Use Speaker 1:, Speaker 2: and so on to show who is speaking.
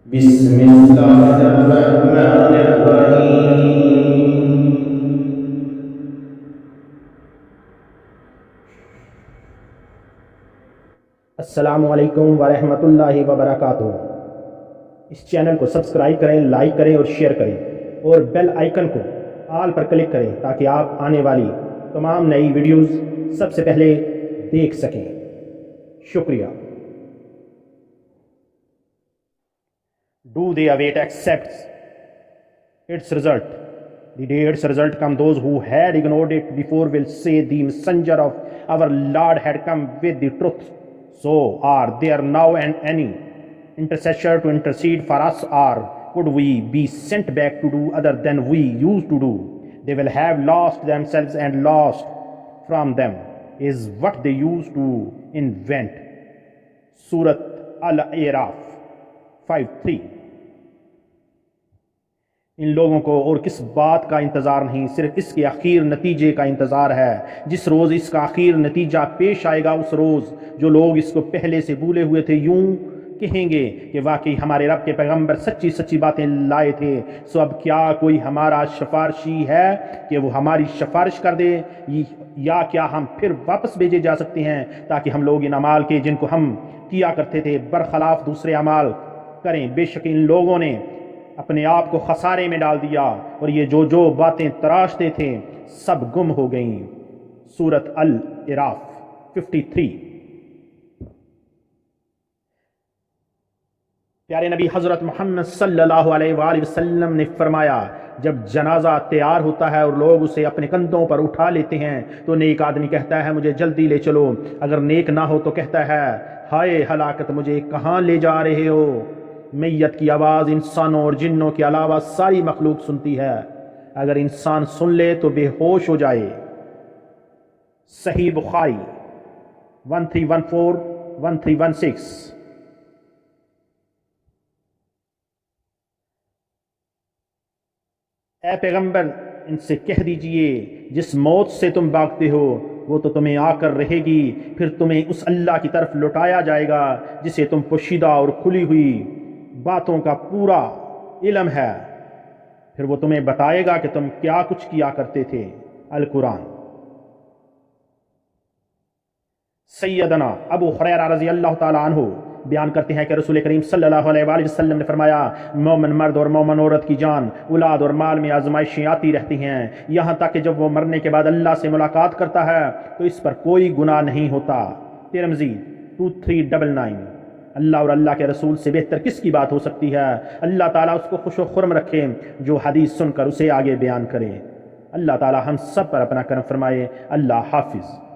Speaker 1: بسم اللہ الرحمن الرحیم۔
Speaker 2: السلام علیکم ورحمۃ اللہ وبرکاتہ۔ اس چینل کو سبسکرائب کریں، لائک کریں اور شیئر کریں، اور بیل آئیکن کو آل پر کلک کریں تاکہ آپ آنے والی تمام نئی ویڈیوز سب سے پہلے دیکھ سکیں۔ شکریہ۔ Do they await accepts its result? The day its result come, those who had ignored it before will say, the messenger of our Lord had come with the truth. So are there now and any intercessor to intercede for us, or could we be sent back to do other than we used to do? They will have lost themselves, and lost from them is what they used to invent. Surat Al-A'raf 5:3۔ ان لوگوں کو اور کس بات کا انتظار نہیں، صرف اس کے اخیر نتیجے کا انتظار ہے۔ جس روز اس کا اخیر نتیجہ پیش آئے گا، اس روز جو لوگ اس کو پہلے سے بھولے ہوئے تھے یوں کہیں گے کہ واقعی ہمارے رب کے پیغمبر سچی سچی باتیں لائے تھے، سو اب کیا کوئی ہمارا سفارشی ہے کہ وہ ہماری سفارش کر دے، یا کیا ہم پھر واپس بھیجے جا سکتے ہیں تاکہ ہم لوگ ان اعمال کے جن کو ہم کیا کرتے تھے برخلاف دوسرے اعمال کریں؟ بے شک ان لوگوں نے اپنے آپ کو خسارے میں ڈال دیا، اور یہ جو باتیں تراشتے تھے سب گم ہو گئیں۔ سورۃ الاعراف 53۔ پیارے نبی حضرت محمد صلی اللہ علیہ وآلہ وسلم نے فرمایا، جب جنازہ تیار ہوتا ہے اور لوگ اسے اپنے کندھوں پر اٹھا لیتے ہیں تو نیک آدمی کہتا ہے مجھے جلدی لے چلو، اگر نیک نہ ہو تو کہتا ہے ہائے ہلاکت، مجھے کہاں لے جا رہے ہو؟ میت کی آواز انسانوں اور جنوں کے علاوہ ساری مخلوق سنتی ہے، اگر انسان سن لے تو بے ہوش ہو جائے۔ صحیح بخاری 1314-1316۔ اے پیغمبر ان سے کہہ دیجئے، جس موت سے تم بھاگتے ہو وہ تو تمہیں آ کر رہے گی، پھر تمہیں اس اللہ کی طرف لوٹایا جائے گا جسے تم پوشیدہ اور کھلی ہوئی باتوں کا پورا علم ہے، پھر وہ تمہیں بتائے گا کہ تم کیا کچھ کیا کرتے تھے۔ القرآن۔ سیدنا ابو ہریرہ رضی اللہ تعالیٰ عنہ بیان کرتے ہیں کہ رسول کریم صلی اللہ علیہ وآلہ وسلم نے فرمایا، مومن مرد اور مومن عورت کی جان، اولاد اور مال میں آزمائشیں آتی رہتی ہیں، یہاں تک کہ جب وہ مرنے کے بعد اللہ سے ملاقات کرتا ہے تو اس پر کوئی گناہ نہیں ہوتا۔ ترمذی 2399۔ اللہ اور اللہ کے رسول سے بہتر کس کی بات ہو سکتی ہے؟ اللہ تعالیٰ اس کو خوش و خرم رکھے جو حدیث سن کر اسے آگے بیان کرے۔ اللہ تعالیٰ ہم سب پر اپنا کرم فرمائے۔ اللہ حافظ۔